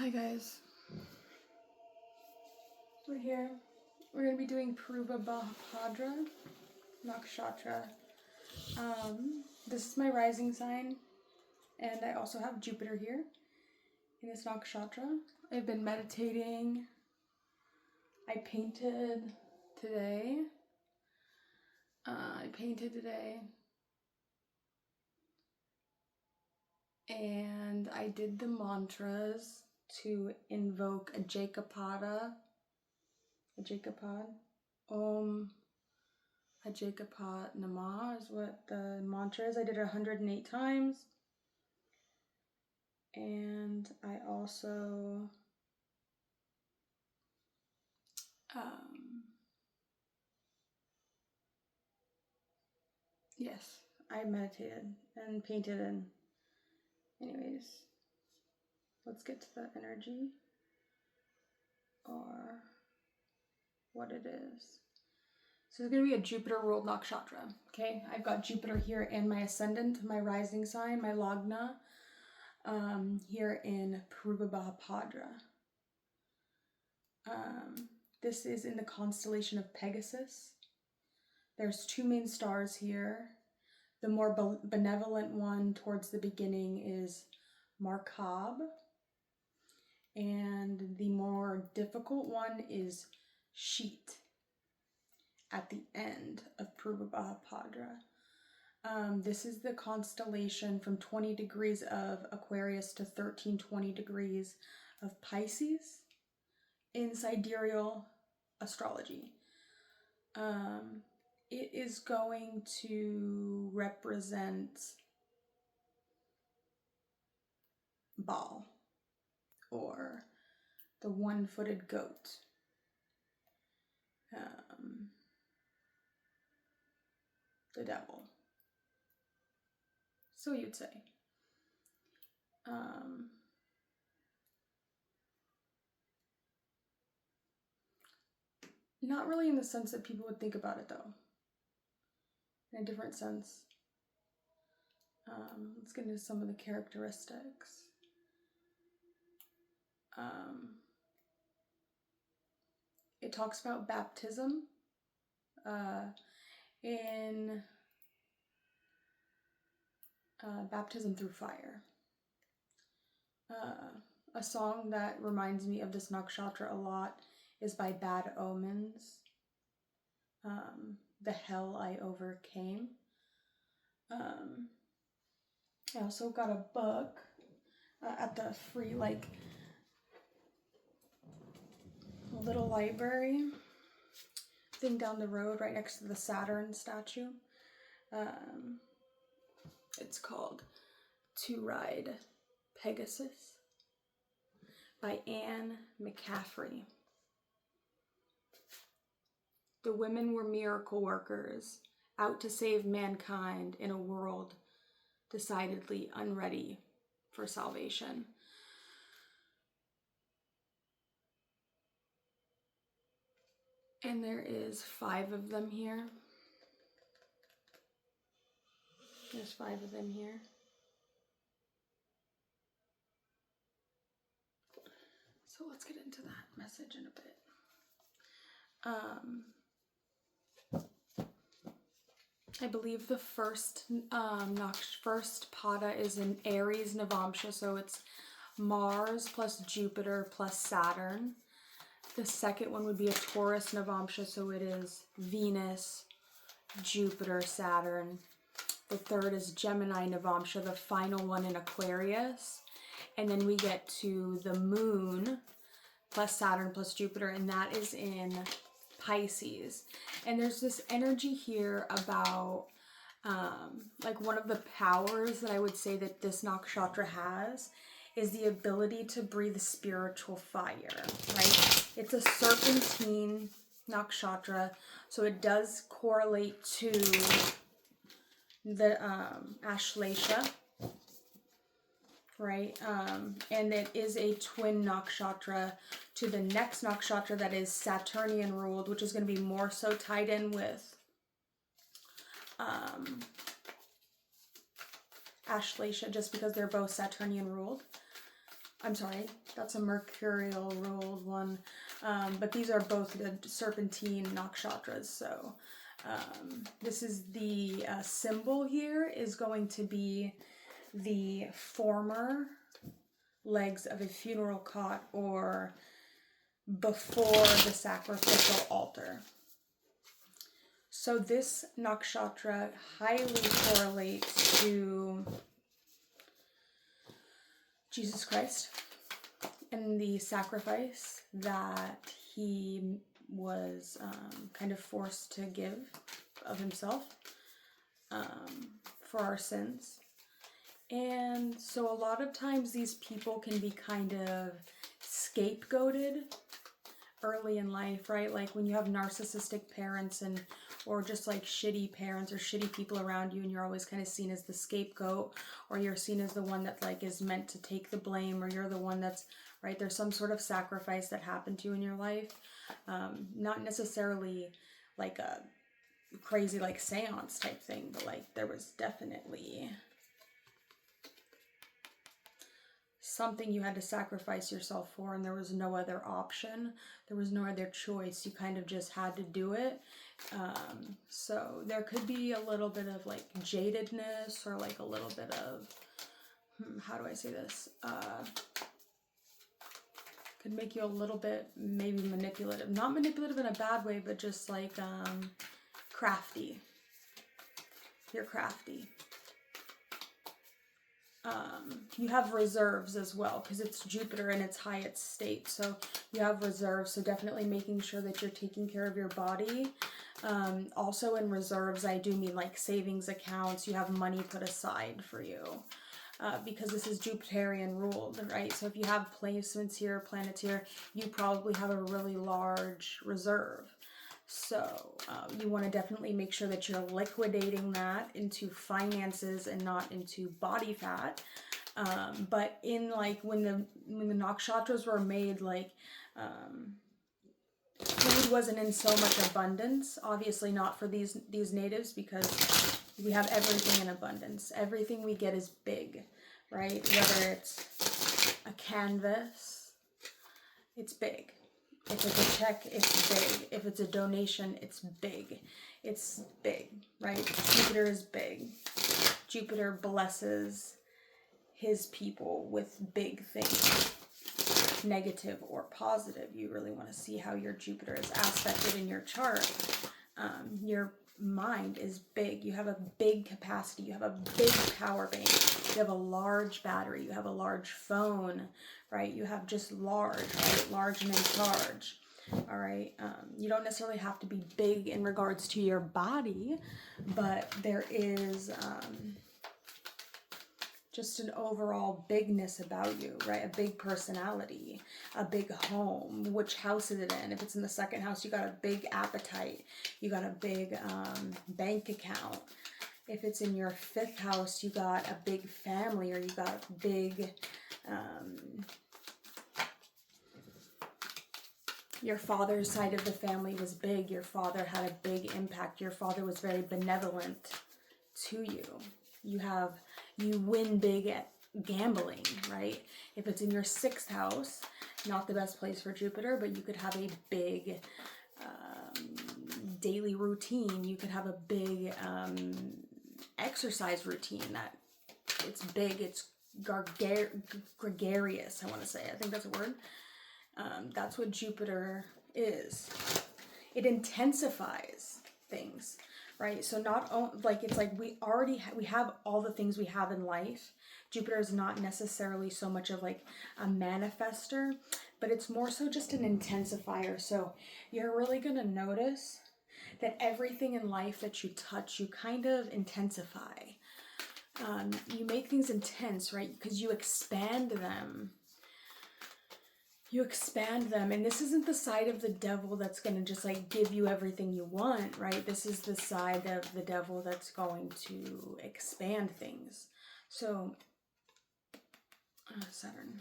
Hi guys, we're here. We're going to be doing purva bhahapadra, nakshatra. This is my rising sign, and I also have Jupiter here in this nakshatra. I've been meditating. I painted today. And I did the mantras to invoke a Jakapad. Om Ajakapat Nama is what the mantra is. I did it 108 times. And I also yes, I meditated and painted, and anyways, let's get to the energy or what it is. So it's going to be a Jupiter ruled nakshatra. Okay, I've got Jupiter here in my ascendant, my rising sign, my lagna, here in purva bhahapadra. This is in the constellation of Pegasus. There's two main stars here. The more benevolent one towards the beginning is Markab, and the more difficult one is Sheet at the end of purva bhahapadra. This is the constellation from 20 degrees of Aquarius to 1320 degrees of Pisces in sidereal astrology. It is going to represent Baal, or the one-footed goat. The devil. So you'd say. Not really in the sense that people would think about it, though. In a different sense. Let's get into some of the characteristics. It talks about baptism in baptism through fire. A song that reminds me of this nakshatra a lot is by Bad Omens, The Hell I Overcame. I also got a book at the free, little library thing down the road right next to the Saturn statue. It's called To Ride Pegasus by Anne McCaffrey. The women were miracle workers, out to save mankind in a world decidedly unready for salvation. And there is 5 of them here. There's 5 of them here. So let's get into that message in a bit. I believe the first pada is in Aries Navamsha, so it's Mars plus Jupiter plus Saturn. The second one would be a Taurus Navamsha, so it is Venus, Jupiter, Saturn. The third is Gemini Navamsha, the final one in Aquarius. And then we get to the moon plus Saturn plus Jupiter, and that is in Pisces. And there's this energy here about one of the powers that I would say that this nakshatra has is the ability to breathe spiritual fire, right? It's a serpentine nakshatra, so it does correlate to the Ashlesha, right? And it is a twin nakshatra to the next nakshatra that is Saturnian ruled, which is going to be more so tied in with Ashlesha, just because they're both Saturnian ruled. I'm sorry, that's a mercurial ruled one. But these are both the serpentine nakshatras. So this is the symbol here is going to be the former legs of a funeral cot or before the sacrificial altar. So this nakshatra highly correlates to Jesus Christ and the sacrifice that he was kind of forced to give of himself for our sins. And so a lot of times these people can be kind of scapegoated early in life, right? Like when you have narcissistic parents and or just like shitty parents or shitty people around you, and you're always kind of seen as the scapegoat, or you're seen as the one that like is meant to take the blame, or you're the one that's right. There's some sort of sacrifice that happened to you in your life. Not necessarily like a crazy like seance type thing, but like there was definitely something you had to sacrifice yourself for, and there was no other option. There was no other choice. You kind of just had to do it. So there could be a little bit of like jadedness, or like a little bit of, how do I say this? Could make you a little bit maybe manipulative. Not manipulative in a bad way, but just like crafty. You're crafty. You have reserves as well, because it's Jupiter in its highest state. So you have reserves. So definitely making sure that you're taking care of your body. Also in reserves, I do mean like savings accounts. You have money put aside for you. Because this is Jupiterian ruled, right? So if you have placements here, planets here, you probably have a really large reserve. So you want to definitely make sure that you're liquidating that into finances and not into body fat. But in like when the nakshatras were made, like food wasn't in so much abundance. Obviously not for these natives, because we have everything in abundance. Everything we get is big, right? Whether it's a canvas, it's big. If it's a check, it's big. If it's a donation, it's big. It's big, right? Jupiter is big. Jupiter blesses his people with big things, negative or positive. You really want to see how your Jupiter is aspected in your chart. Your mind is big. You have a big capacity. You have a big power bank. You have a large battery. You have a large phone, right? You have just large, right? Large and in charge. All right. You don't necessarily have to be big in regards to your body, but there is just an overall bigness about you, right? A big personality, a big home. Which house is it in? If it's in the second house, you got a big appetite. You got a big bank account. If it's in your fifth house, you got a big family, or you got a big, your father's side of the family was big. Your father had a big impact. Your father was very benevolent to you. You win big at gambling, right? If it's in your sixth house, not the best place for Jupiter, but you could have a big daily routine. You could have a big exercise routine that it's big, it's gregarious, I want to say. I think that's a word. That's what Jupiter is. It intensifies things, right? So not like it's like we have all the things we have in life. Jupiter is not necessarily so much of like a manifester, but it's more so just an intensifier. So you're really going to notice that everything in life that you touch, you kind of intensify. You make things intense, right? Because you expand them. You expand them, and this isn't the side of the devil that's going to just like give you everything you want, right? This is the side of the devil that's going to expand things. So, Saturn.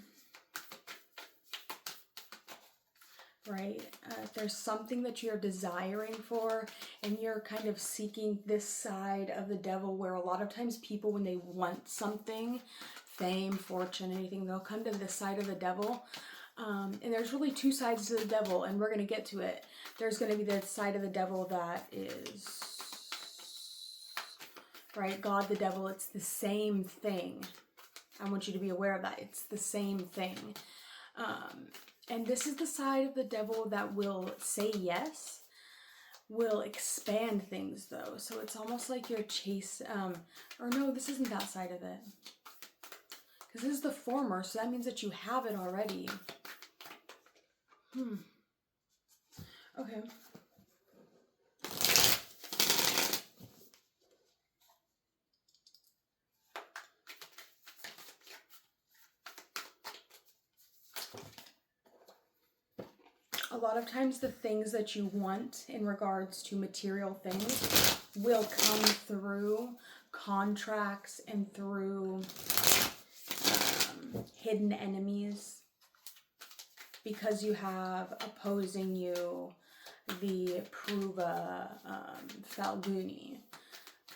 Right? If there's something that you're desiring for, and you're kind of seeking this side of the devil, where a lot of times people, when they want something fame, fortune, anything, they'll come to the side of the devil. And there's really two sides to the devil, and we're going to get to it. There's going to be the side of the devil that is, right, God, the devil, it's the same thing. I want you to be aware of that. It's the same thing. And this is the side of the devil that will say yes, will expand things though. So it's almost like you're or no, this isn't that side of it. Because this is the former, so that means that you have it already. Okay. A lot of times the things that you want in regards to material things will come through contracts and through hidden enemies, because you have opposing you the purva, falguni,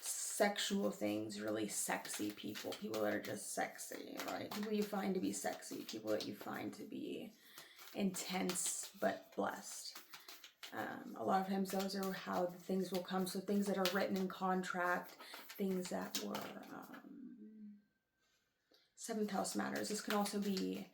sexual things, really sexy people that are just sexy, right? People you find to be sexy, people that you find to be intense but blessed. A lot of times those are how the things will come. So things that are written in contract, things that were 7th house matters. This can also be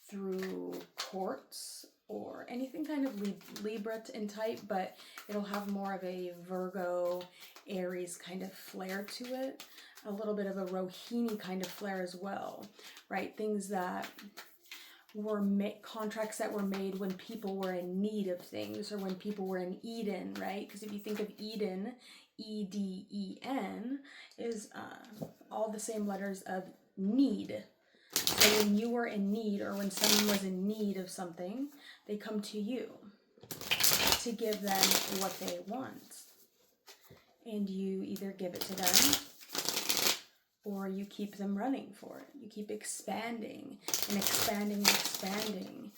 through courts or anything kind of Libra in type, but it'll have more of a Virgo, Aries kind of flair to it. A little bit of a Rohini kind of flair as well, right? Things that were contracts that were made when people were in need of things, or when people were in Eden, right? Because if you think of Eden, E-D-E-N, is all the same letters of need. So when you were in need, or when someone was in need of something, they come to you to give them what they want. And you either give it to them, or you keep them running for it. You keep expanding and expanding and expanding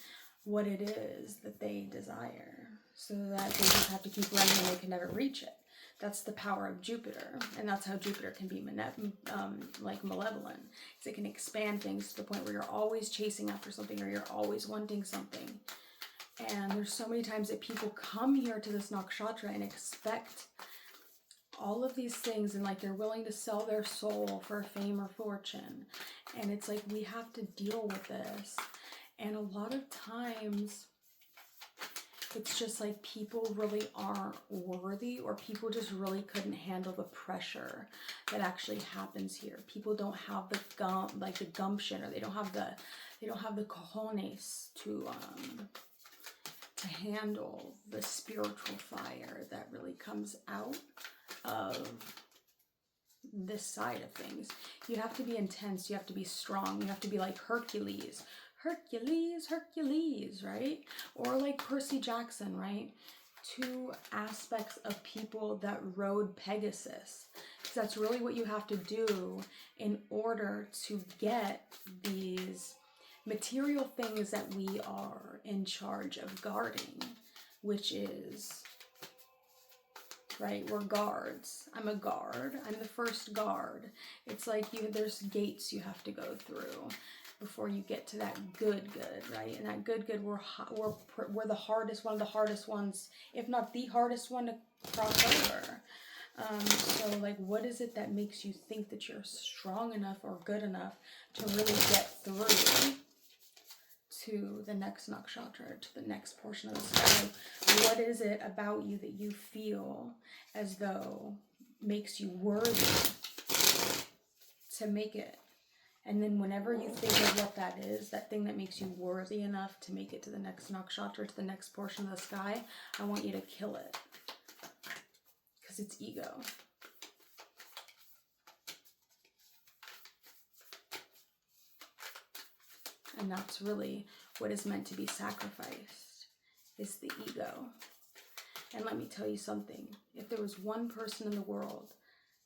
what it is that they desire, so that they just have to keep running and they can never reach it. That's the power of Jupiter, and that's how Jupiter can be like malevolent. So it can expand things to the point where you're always chasing after something, or you're always wanting something. And there's so many times that people come here to this nakshatra and expect all of these things, and like they're willing to sell their soul for fame or fortune. And it's like, we have to deal with this. And a lot of times it's just like people really aren't worthy, or people just really couldn't handle the pressure that actually happens here. People don't have the gumption, or they don't have the cojones to handle the spiritual fire that really comes out of this side of things. You have to be intense, you have to be strong, you have to be like Hercules, right? Or like Percy Jackson, right? Two aspects of people that rode Pegasus. Because that's really what you have to do in order to get these material things that we are in charge of guarding, which is, right, we're guards. I'm a guard. I'm the first guard. It's like there's gates you have to go through before you get to that good, right? And that good, we're the hardest, one of the hardest ones, if not the hardest one to cross over. So like, what is it that makes you think that you're strong enough or good enough to really get through to the next nakshatra, to the next portion of the sky? What is it about you that you feel as though makes you worthy to make it? And then whenever you think of what that is, that thing that makes you worthy enough to make it to the next nakshatra, to the next portion of the sky, I want you to kill it. Because it's ego. And that's really what is meant to be sacrificed, is the ego. And let me tell you something. If there was one person in the world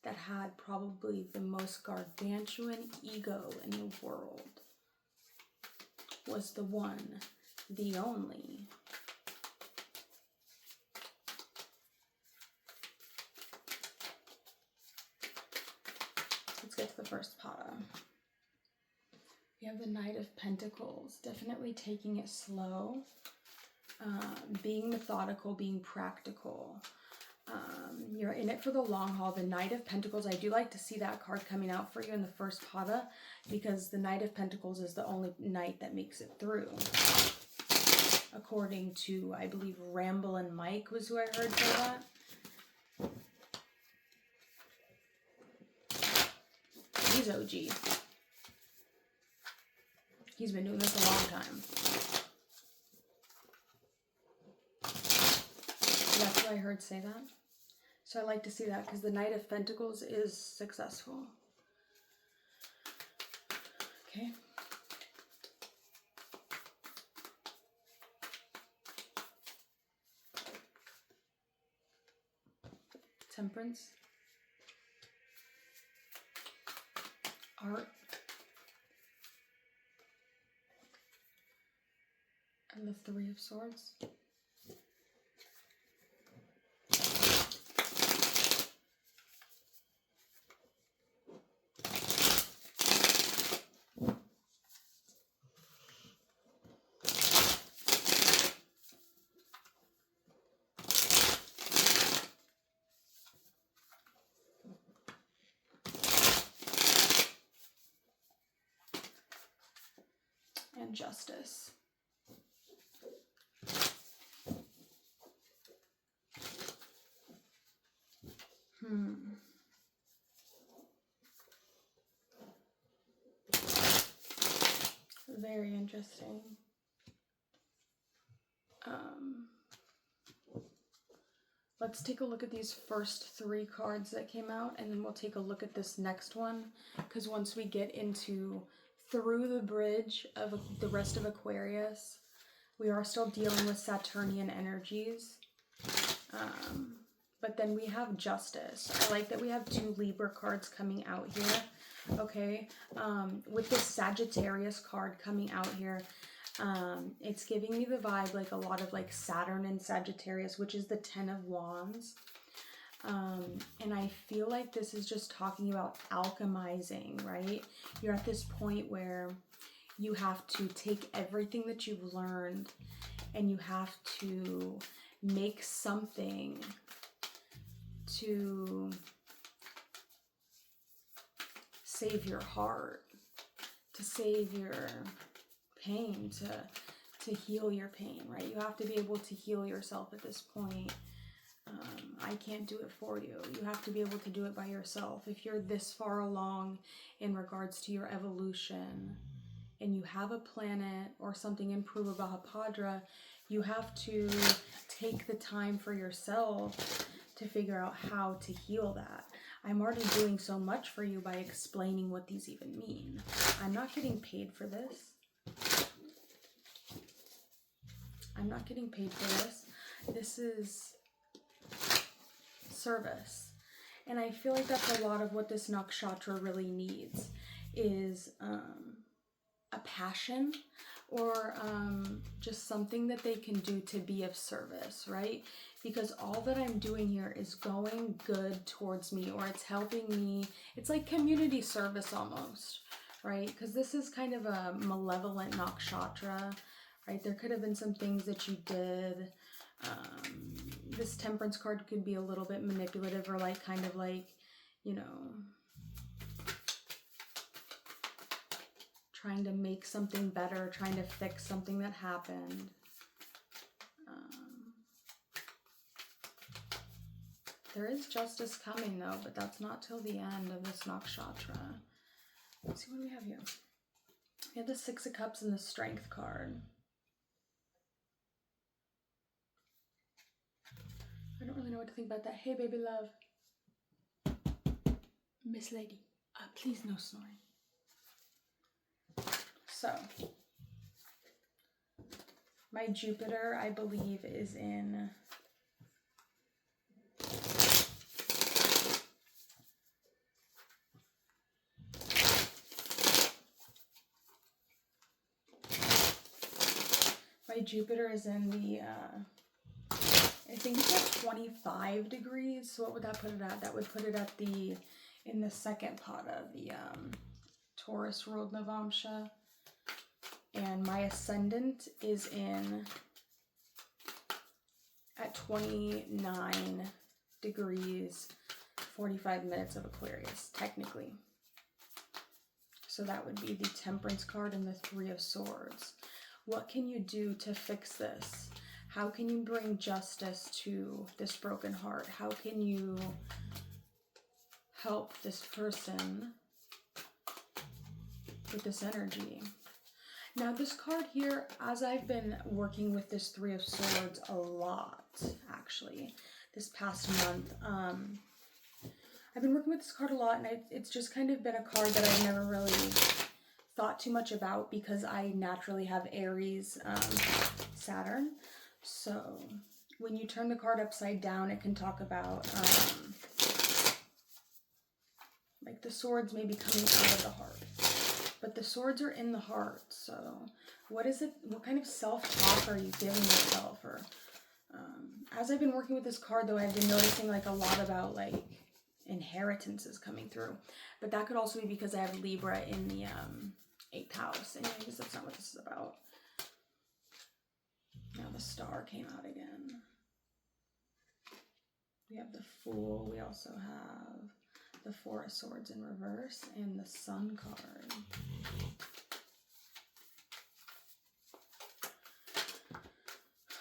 that had probably the most gargantuan ego in the world, was the one, the only, let's get to the first pada. We have the Knight of Pentacles, definitely taking it slow, being methodical, being practical. You're in it for the long haul. The Knight of Pentacles, I do like to see that card coming out for you in the first pada, because the Knight of Pentacles is the only knight that makes it through. According to, I believe, Ramble and Mike was who I heard say that. He's OG. He's been doing this a long time. That's what I heard say that. So I like to see that because the Knight of Pentacles is successful. Okay. Temperance. Art. And the Three of Swords. And Justice. Very interesting. Let's take a look at these first three cards that came out, and then we'll take a look at this next one, because once we get into through the bridge of the rest of Aquarius, we are still dealing with Saturnian energies. But then we have Justice. I like that we have two Libra cards coming out here. Okay, with this Sagittarius card coming out here, it's giving me the vibe like a lot of like Saturn and Sagittarius, which is the 10 of Wands. And I feel like this is just talking about alchemizing, right? You're at this point where you have to take everything that you've learned and you have to make something to save your heart, to save your pain, to heal your pain, right? You have to be able to heal yourself at this point. I can't do it for you. You have to be able to do it by yourself. If you're this far along in regards to your evolution and you have a planet or something in purva bhahapadra, you have to take the time for yourself to figure out how to heal that. I'm already doing so much for you by explaining what these even mean. I'm not getting paid for this. I'm not getting paid for this. This is service. And I feel like that's a lot of what this nakshatra really needs, is a passion or just something that they can do to be of service, right? Because all that I'm doing here is going good towards me, or it's helping me. It's like community service almost, right? Because this is kind of a malevolent nakshatra, right? There could have been some things that you did. This Temperance card could be a little bit manipulative, or like kind of like, you know, trying to make something better, trying to fix something that happened. There is justice coming though, but that's not till the end of this nakshatra. Let's see what we have here. We have the Six of Cups and the Strength card. I don't really know what to think about that. Hey, baby love. Miss Lady, please no snoring. So, my Jupiter, I believe, is in the I think it's at 25 degrees. So what would that put it at? That would put it at in the second pada, the Taurus ruled Navamsha. and my ascendant is at 29 degrees 45 minutes of Aquarius, technically. So that would be the Temperance card and the Three of Swords. What can you do to fix this? How can you bring justice to this broken heart? How can you help this person with this energy? Now this card here, as I've been working with this Three of Swords a lot, actually, this past month, I've been working with this card a lot, and it's just kind of been a card that I've never really thought too much about because I naturally have Aries, Saturn. So when you turn the card upside down, it can talk about like the swords maybe coming out of the heart. But the swords are in the heart, so what is it? What kind of self-talk are you giving yourself? Or as I've been working with this card, though, I've been noticing like a lot about like inheritances coming through. But that could also be because I have Libra in the 8th house. Anyways, that's not what this is about. Now the Star came out again. We have the Fool. We also have the Four of Swords in reverse and the Sun card.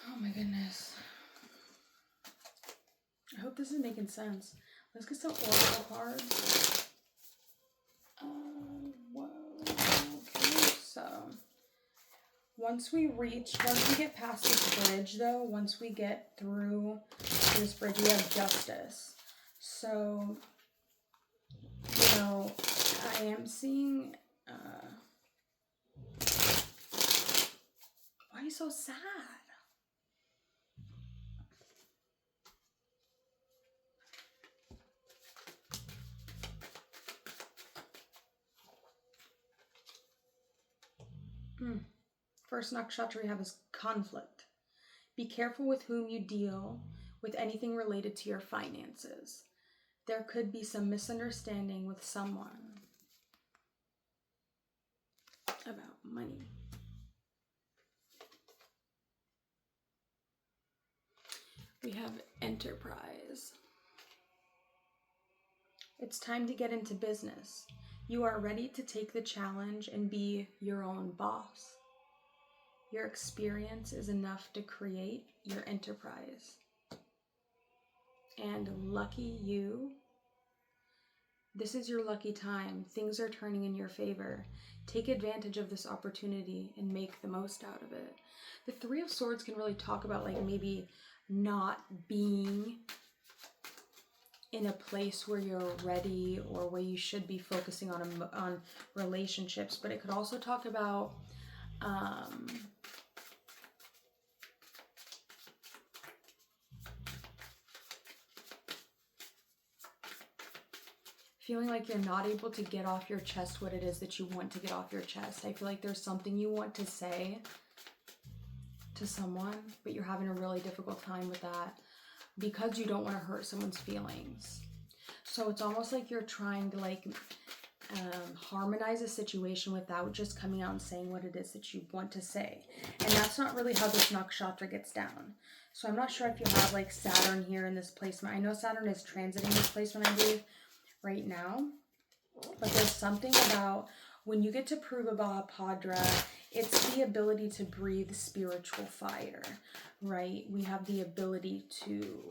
Oh my goodness. I hope this is making sense. Let's get some oracle cards. Whoa. Okay, so once we get past this bridge, though, once we get through this bridge, we have justice. So, you know, I am seeing, why are you so sad? First nakshatra we have is conflict. Be careful with whom you deal with anything related to your finances. There could be some misunderstanding with someone about money. We have enterprise. It's time to get into business. You are ready to take the challenge and be your own boss. Your experience is enough to create your enterprise. And lucky you, this is your lucky time. Things are turning in your favor. Take advantage of this opportunity and make the most out of it. The Three of Swords can really talk about like maybe not being in a place where you're ready or where you should be focusing on relationships, but it could also talk about feeling like you're not able to get off your chest what it is that you want to get off your chest. I feel like there's something you want to say to someone, but you're having a really difficult time with that because you don't want to hurt someone's feelings. So it's almost like you're trying to like harmonize a situation without just coming out and saying what it is that you want to say. And that's not really how this nakshatra gets down. So I'm not sure if you have like Saturn here in this placement. I know Saturn is transiting this placement, I believe, right now. But there's something about when you get to purva bhapapadra, it's the ability to breathe spiritual fire, right? We have the ability to,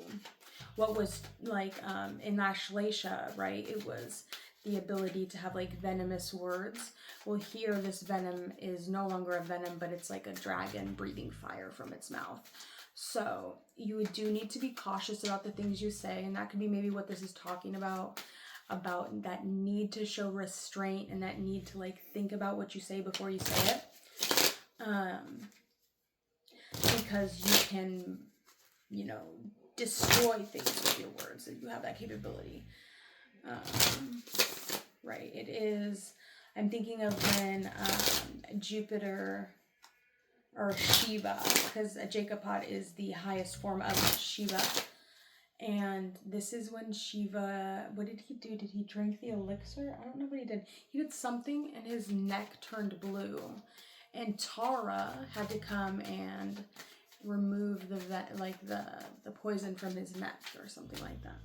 what was like in Ashlesha, right? It was the ability to have like venomous words. Well, here this venom is no longer a venom, but it's like a dragon breathing fire from its mouth. So you do need to be cautious about the things you say, and that could be maybe what this is talking about that need to show restraint and that need to like think about what you say before you say it. Because you can, you know, destroy things with your words, and you have that capability. Right, it is, I'm thinking of when Jupiter or Shiva, because a Jacopod is the highest form of Shiva. And this is when Shiva, what did he do? Did he drink the elixir? I don't know what he did. He did something and his neck turned blue. And Tara had to come and remove the poison from his neck or something like that.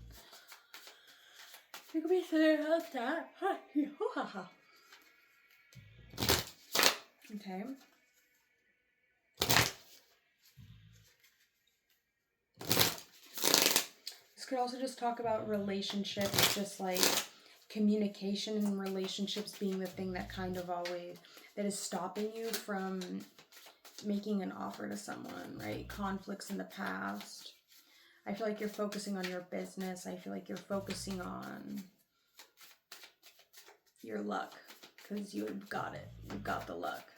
You could be saying that. Okay. This could also just talk about relationships, just like communication in relationships being the thing that kind of always, that is stopping you from making an offer to someone, right? Conflicts in the past. I feel like you're focusing on your business. I feel like you're focusing on your luck because you've got it. You've got the luck.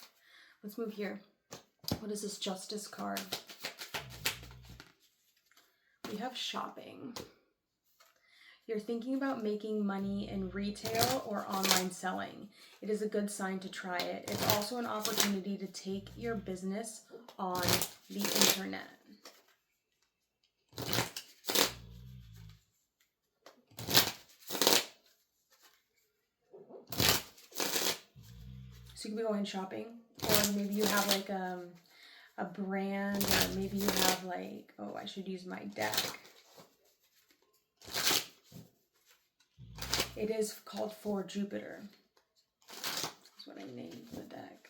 Let's move here. What is this Justice card? We have shopping. You're thinking about making money in retail or online selling. It is a good sign to try it. It's also an opportunity to take your business on the internet. So you could be going shopping, or maybe you have like a brand, or maybe you have like, oh, I should use my deck. It is called For Jupiter. That's what I named the deck.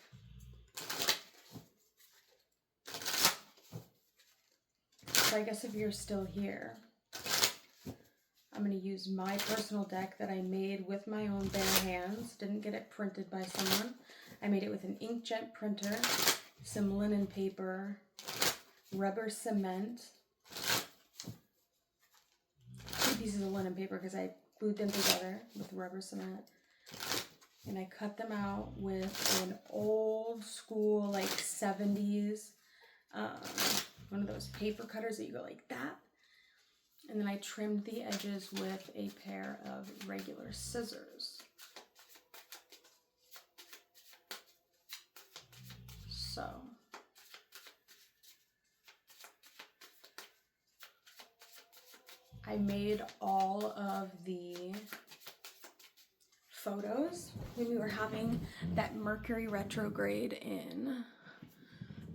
So I guess if you're still here, I'm going to use my personal deck that I made with my own bare hands. Didn't get it printed by someone. I made it with an inkjet printer, some linen paper, rubber cement, 2 pieces of linen paper because I glued them together with rubber cement. And I cut them out with an old school, like 70s, one of those paper cutters that you go like that. And then I trimmed the edges with a pair of regular scissors. So I made all of the photos when we were having that Mercury retrograde in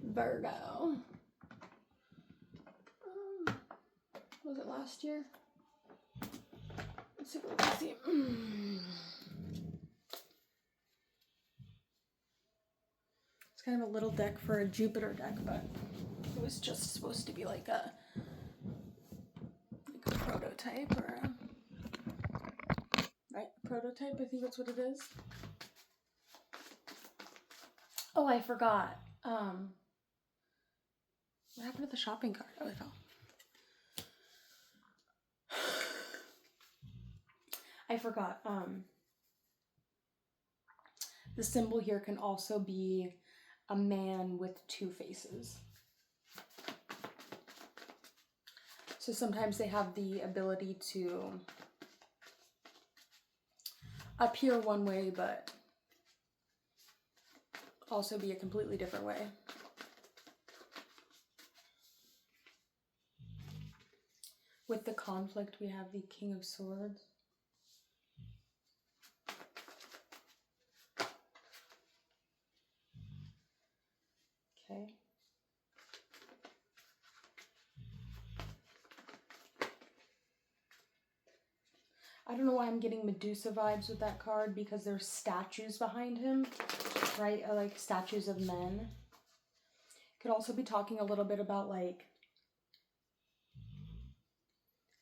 Virgo. Was it last year? Let's take a look and see. It's kind of a little deck for a Jupiter deck, but it was just supposed to be like a prototype, or right, prototype, I think that's what it is. Oh, I forgot. What happened to the shopping cart? Oh, it fell. I forgot. The symbol here can also be a man with 2 faces. So sometimes they have the ability to appear one way, but also be a completely different way. With the conflict, we have the King of Swords. Okay. I don't know why I'm getting Medusa vibes with that card, because there's statues behind him, right? Like statues of men. Could also be talking a little bit about like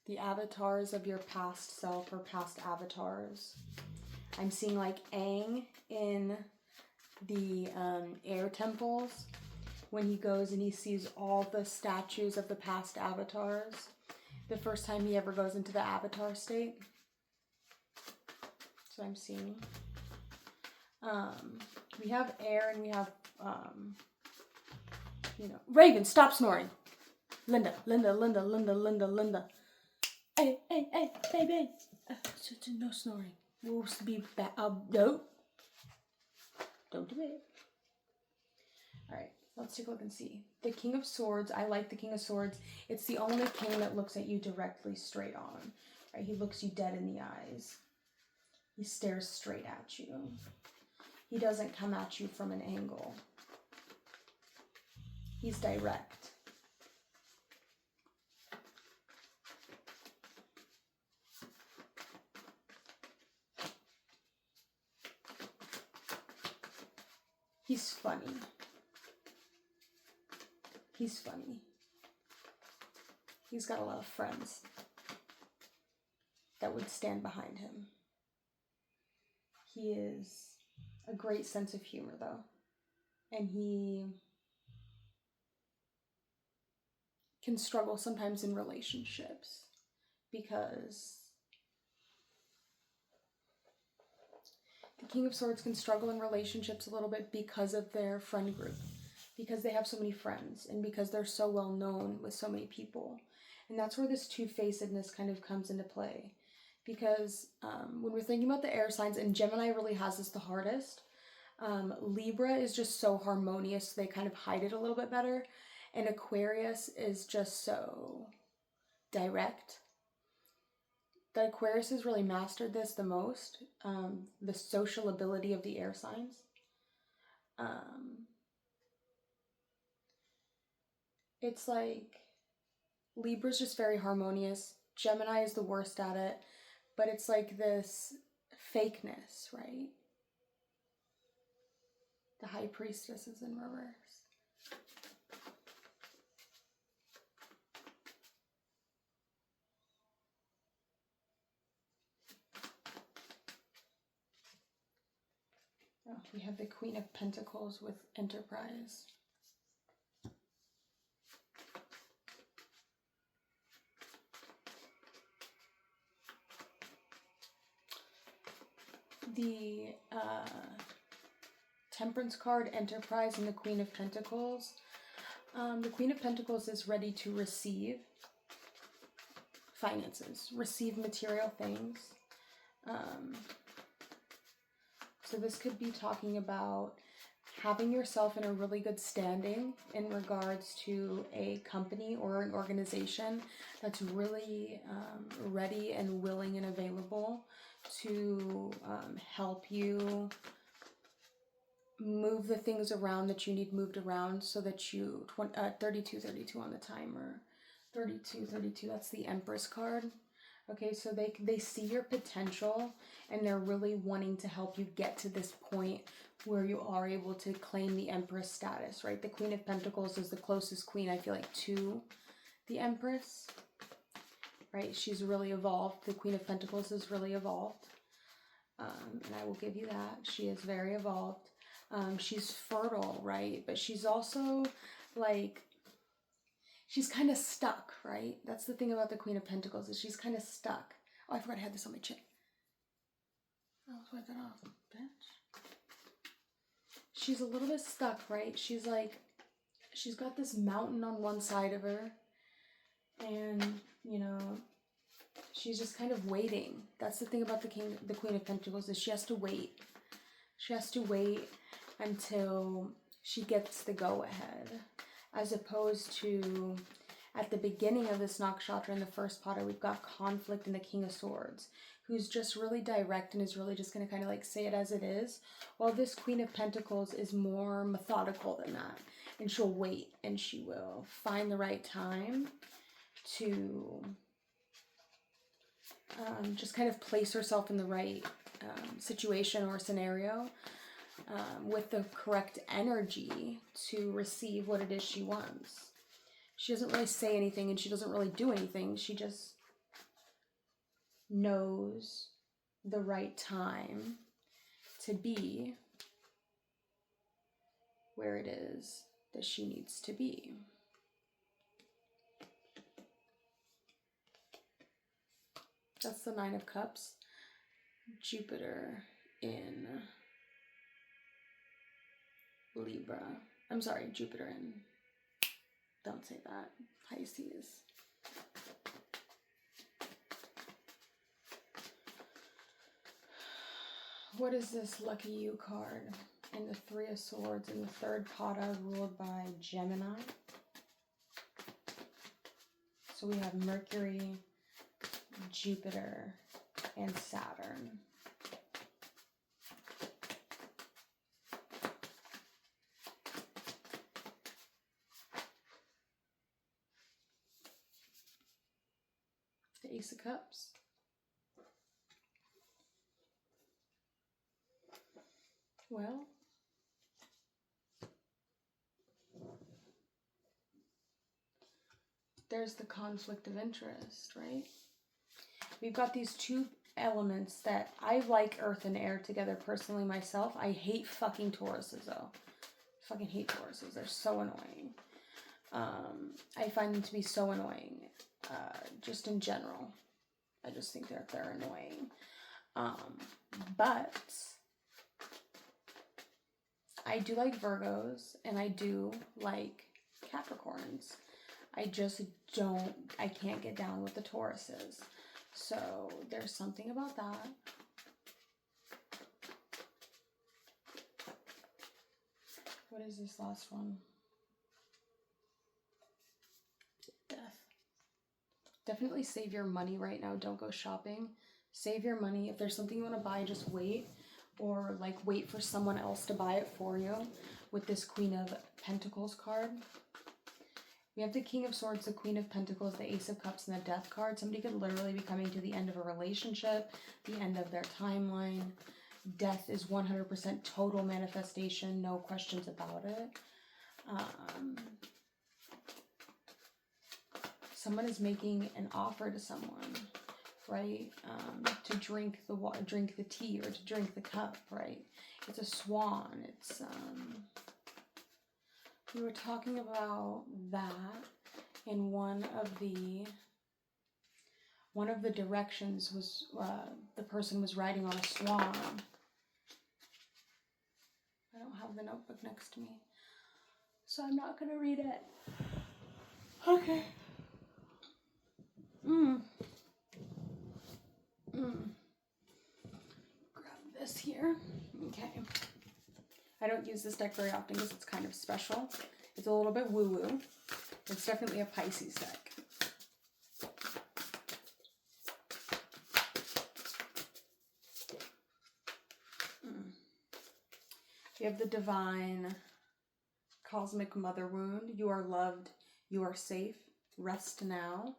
the avatars of your past self or past avatars. I'm seeing like Aang in the air temples when he goes and he sees all the statues of the past avatars. The first time he ever goes into the avatar state. So I'm seeing. We have air and we have, Raven, stop snoring. Linda. Hey, baby. No snoring. We'll be back. No. Don't do it. Alright, let's take a look and see. The King of Swords. I like the King of Swords. It's the only king that looks at you directly straight on. Right? He looks you dead in the eyes. He stares straight at you. He doesn't come at you from an angle. He's direct. He's funny. He's funny. He's got a lot of friends that would stand behind him. He is a great sense of humor, though. And he can struggle sometimes in relationships because the King of Swords can struggle in relationships a little bit because of their friend group, because they have so many friends, and because they're so well known with so many people. And that's where this two-facedness kind of comes into play. Because when we're thinking about the air signs, and Gemini really has this the hardest, Libra is just so harmonious, so they kind of hide it a little bit better. And Aquarius is just so direct. The Aquarius has really mastered this the most, the social ability of the air signs. It's like Libra's just very harmonious. Gemini is the worst at it, but it's like this fakeness, right? The High Priestess is in reverse. Oh, we have the Queen of Pentacles with Enterprise. The Temperance card, Enterprise, and the Queen of Pentacles. The Queen of Pentacles is ready to receive finances, receive material things. So this could be talking about having yourself in a really good standing in regards to a company or an organization that's really ready and willing and available to help you move the things around that you need moved around, so that you 32 on the timer. 32, that's the Empress card. Okay, so they see your potential, and they're really wanting to help you get to this point where you are able to claim the Empress status, right? The Queen of Pentacles is the closest queen, I feel like, to the Empress, right? She's really evolved. The Queen of Pentacles is really evolved, and I will give you that. She is very evolved. She's fertile, right? But she's also like, she's kind of stuck, right? That's the thing about the Queen of Pentacles, is she's kind of stuck. Oh, I forgot I had this on my chin. Oh, let's wipe that off, bitch. She's a little bit stuck, right? She's like, she's got this mountain on one side of her, and, you know, she's just kind of waiting. That's the thing about the Queen of Pentacles, is she has to wait. She has to wait until she gets the go-ahead, as opposed to at the beginning of this nakshatra in the first pada, we've got conflict in the King of Swords, who's just really direct and is really just going to kind of like say it as it is, while this Queen of Pentacles is more methodical than that, and she'll wait, and she will find the right time to just kind of place herself in the right situation or scenario, with the correct energy to receive what it is she wants. She doesn't really say anything, and she doesn't really do anything. She just knows the right time to be where it is that she needs to be. That's the Nine of Cups. Jupiter in Libra. I'm sorry, Jupiter in, don't say that, Pisces. What is this Lucky You card? And the Three of Swords in the third pada, ruled by Gemini. So we have Mercury, Jupiter, and Saturn. The Ace of Cups. Well, there's the conflict of interest, right? We've got these two elements that I like earth and air together personally myself. I hate fucking Tauruses though. Fucking hate Tauruses. They're so annoying. I find them to be so annoying. Just in general. I just think they're annoying. But I do like Virgos and I do like Capricorns. I can't get down with the Tauruses. So there's something about that. What is this last one? Death. Definitely save your money right now. Don't go shopping. Save your money. If there's something you want to buy, just wait. Or like wait for someone else to buy it for you. With this Queen of Pentacles card. We have the King of Swords, the Queen of Pentacles, the Ace of Cups, and the Death card. Somebody could literally be coming to the end of a relationship, the end of their timeline. Death is 100% total manifestation, no questions about it. Someone is making an offer to someone, right? To drink the water, drink the tea, or to drink the cup, right? It's a swan. It's we were talking about that in one of the directions was the person was riding on a swan. I don't have the notebook next to me, so I'm not gonna read it. Okay. Grab this here. Okay. I don't use this deck very often because it's kind of special. It's a little bit woo-woo. It's definitely a Pisces deck. You have the Divine Cosmic Mother Wound. You are loved. You are safe. Rest now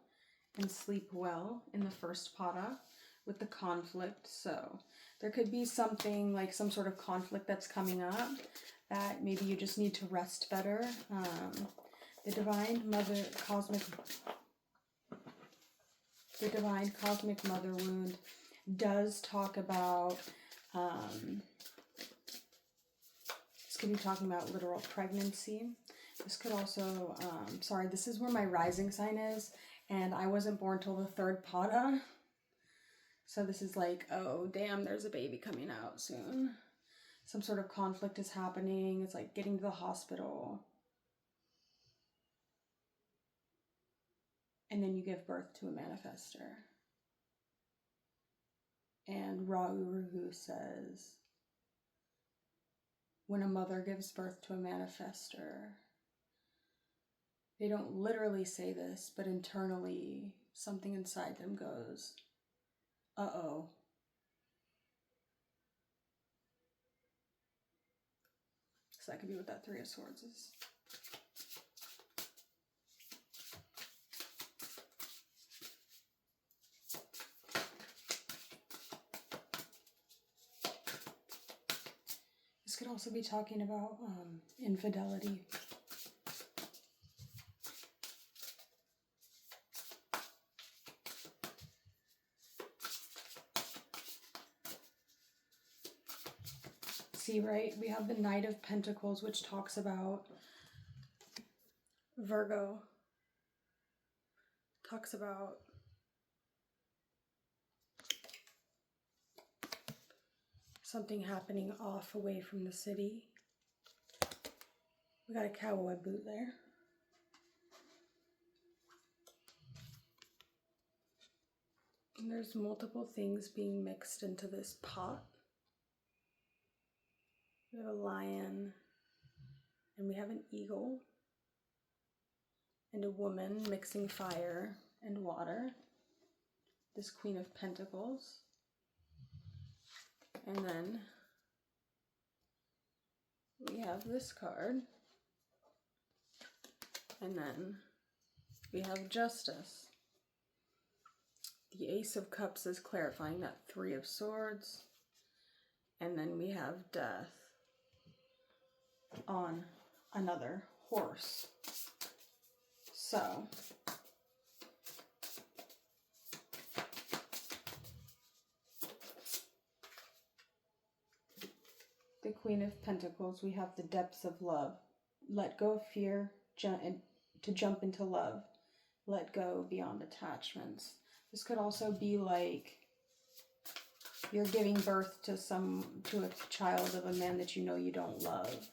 and sleep well in the first pada with the conflict. So there could be something like some sort of conflict that's coming up that maybe you just need to rest better. The Divine Cosmic Mother Wound does talk about, this could be talking about literal pregnancy. This could also, sorry, this is where my rising sign is, and I wasn't born till the third pada. So this is like, oh, damn, there's a baby coming out soon. Some sort of conflict is happening. It's like getting to the hospital. And then you give birth to a manifester. And Rahu says, when a mother gives birth to a manifester, they don't literally say this, but internally, something inside them goes, uh-oh. So that could be what that Three of Swords is. This could also be talking about infidelity. See, right? We have the Knight of Pentacles, which talks about Virgo. Talks about something happening off away from the city. We got a cowboy boot there. And there's multiple things being mixed into this pot. We have a lion, and we have an eagle, and a woman mixing fire and water. This Queen of Pentacles. And then we have this card. And then we have Justice. The Ace of Cups is clarifying that Three of Swords. And then we have Death on another horse. So, the Queen of Pentacles, we have the depths of love. Let go of fear to jump into love. Let go beyond attachments. This could also be like you're giving birth to a child of a man that you know you don't love.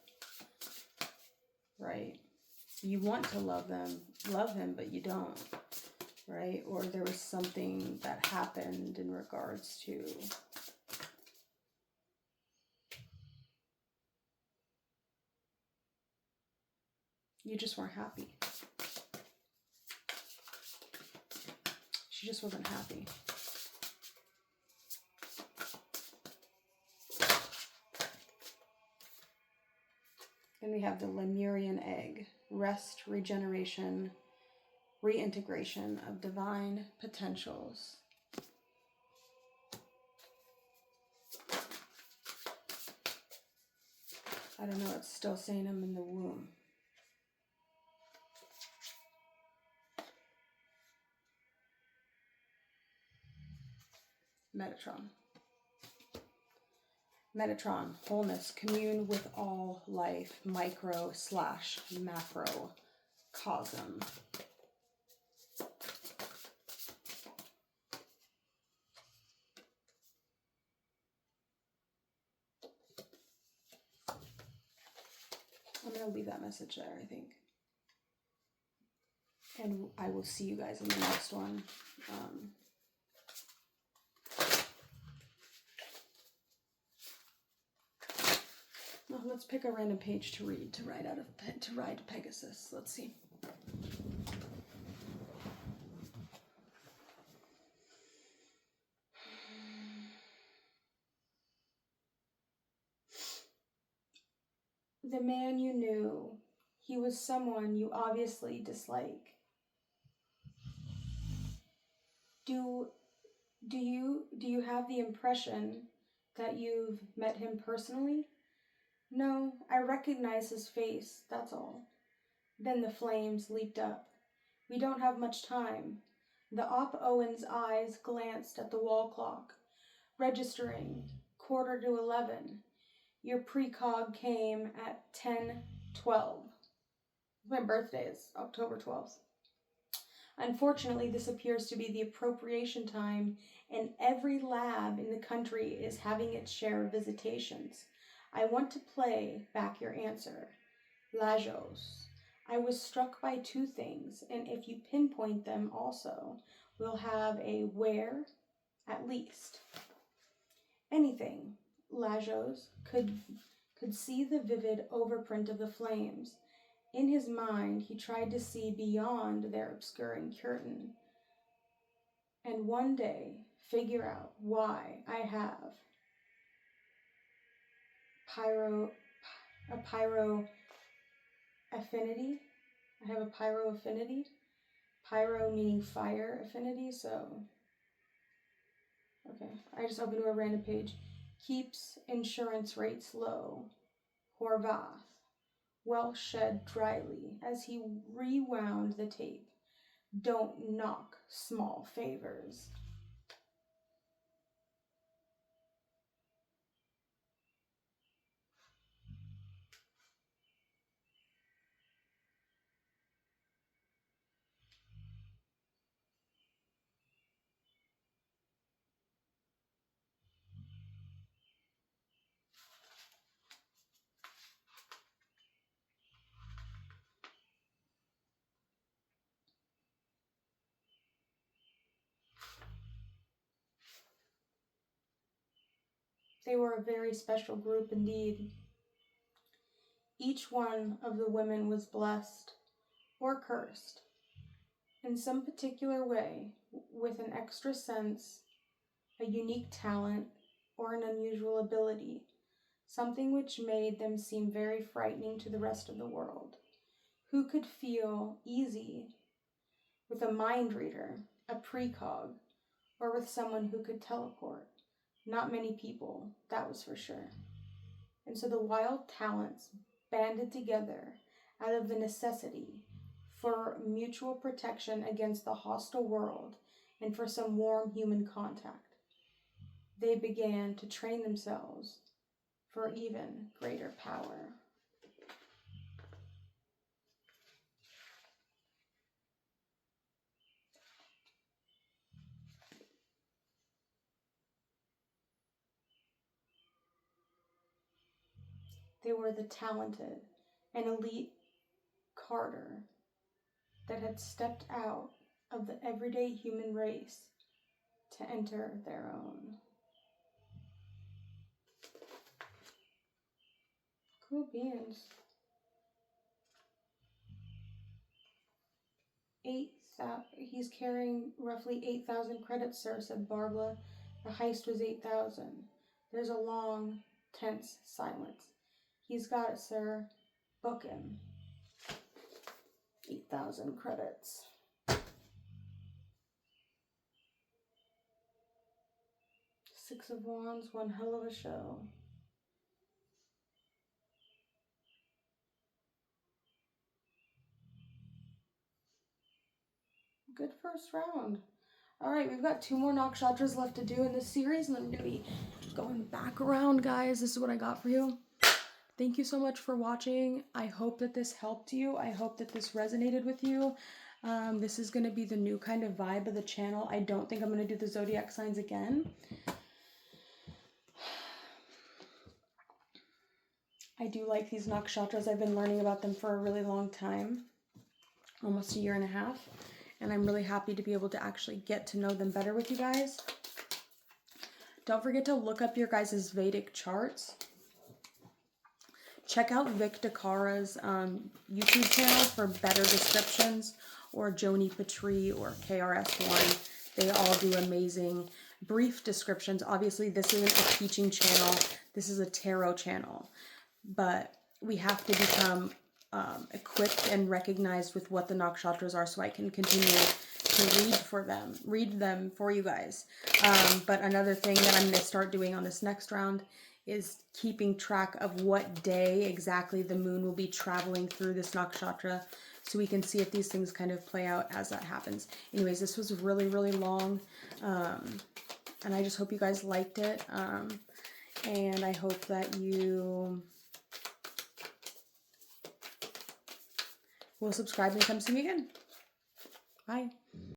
Right? You want to love him, but you don't. Right? Or there was something that happened in regards to you just weren't happy. She just wasn't happy. Then we have the Lemurian egg. Rest, regeneration, reintegration of divine potentials. I don't know, it's still saying I'm in the womb. Metatron. Metatron, wholeness, commune with all life, micro/macro cosm. I'm going to leave that message there, I think. And I will see you guys in the next one. Well, let's pick a random page to read, to ride Pegasus. Let's see. The man you knew, he was someone you obviously dislike. Do you have the impression that you've met him personally? No, I recognize his face, that's all. Then the flames leaped up. We don't have much time. The Op Owen's eyes glanced at the wall clock, registering 11:15. Your precog came at 10:12. My birthday is October 12th. Unfortunately, this appears to be the appropriation time, and every lab in the country is having its share of visitations. I want to play back your answer. Lajos. I was struck by two things, and if you pinpoint them also, we'll have a where at least. Anything. Lajos could see the vivid overprint of the flames. In his mind, he tried to see beyond their obscuring curtain, and one day figure out why I have a pyro affinity. I have a pyro affinity. Pyro meaning fire affinity, so okay. I just opened to a random page. Keeps insurance rates low. Horvath. Welsh said dryly as he rewound the tape. Don't knock small favors. They were a very special group indeed. Each one of the women was blessed or cursed in some particular way with an extra sense, a unique talent, or an unusual ability, something which made them seem very frightening to the rest of the world. Who could feel easy with a mind reader, a precog, or with someone who could teleport. Not many people, that was for sure. And so the wild talents banded together out of the necessity for mutual protection against the hostile world and for some warm human contact. They began to train themselves for even greater power. They were the talented and elite Carter that had stepped out of the everyday human race to enter their own. Cool beans. 8,000. He's carrying roughly 8,000 credits, sir, said Barbara. The heist was 8,000. There's a long, tense silence. He's got it, sir. Book him. 8,000 credits. Six of Wands, one hell of a show. Good first round. Alright, we've got 2 more nakshatras left to do in this series, and then I'm going to be going back around, guys. This is what I got for you. Thank you so much for watching. I hope that this helped you. I hope that this resonated with you. This is going to be the new kind of vibe of the channel. I don't think I'm going to do the zodiac signs again. I do like these nakshatras. I've been learning about them for a really long time, almost a year and a half. And I'm really happy to be able to actually get to know them better with you guys. Don't forget to look up your guys' Vedic charts. Check out Vic DeCara's YouTube channel for better descriptions, or Joni Patry or KRS1. They all do amazing brief descriptions. Obviously, this isn't a teaching channel. This is a tarot channel. But we have to become equipped and recognized with what the nakshatras are, so I can continue to read them for you guys. But another thing that I'm going to start doing on this next round is keeping track of what day exactly the moon will be traveling through this nakshatra, so we can see if these things kind of play out as that happens. Anyways, this was really, really long, and I just hope you guys liked it, and I hope that you will subscribe and come see me again. Bye.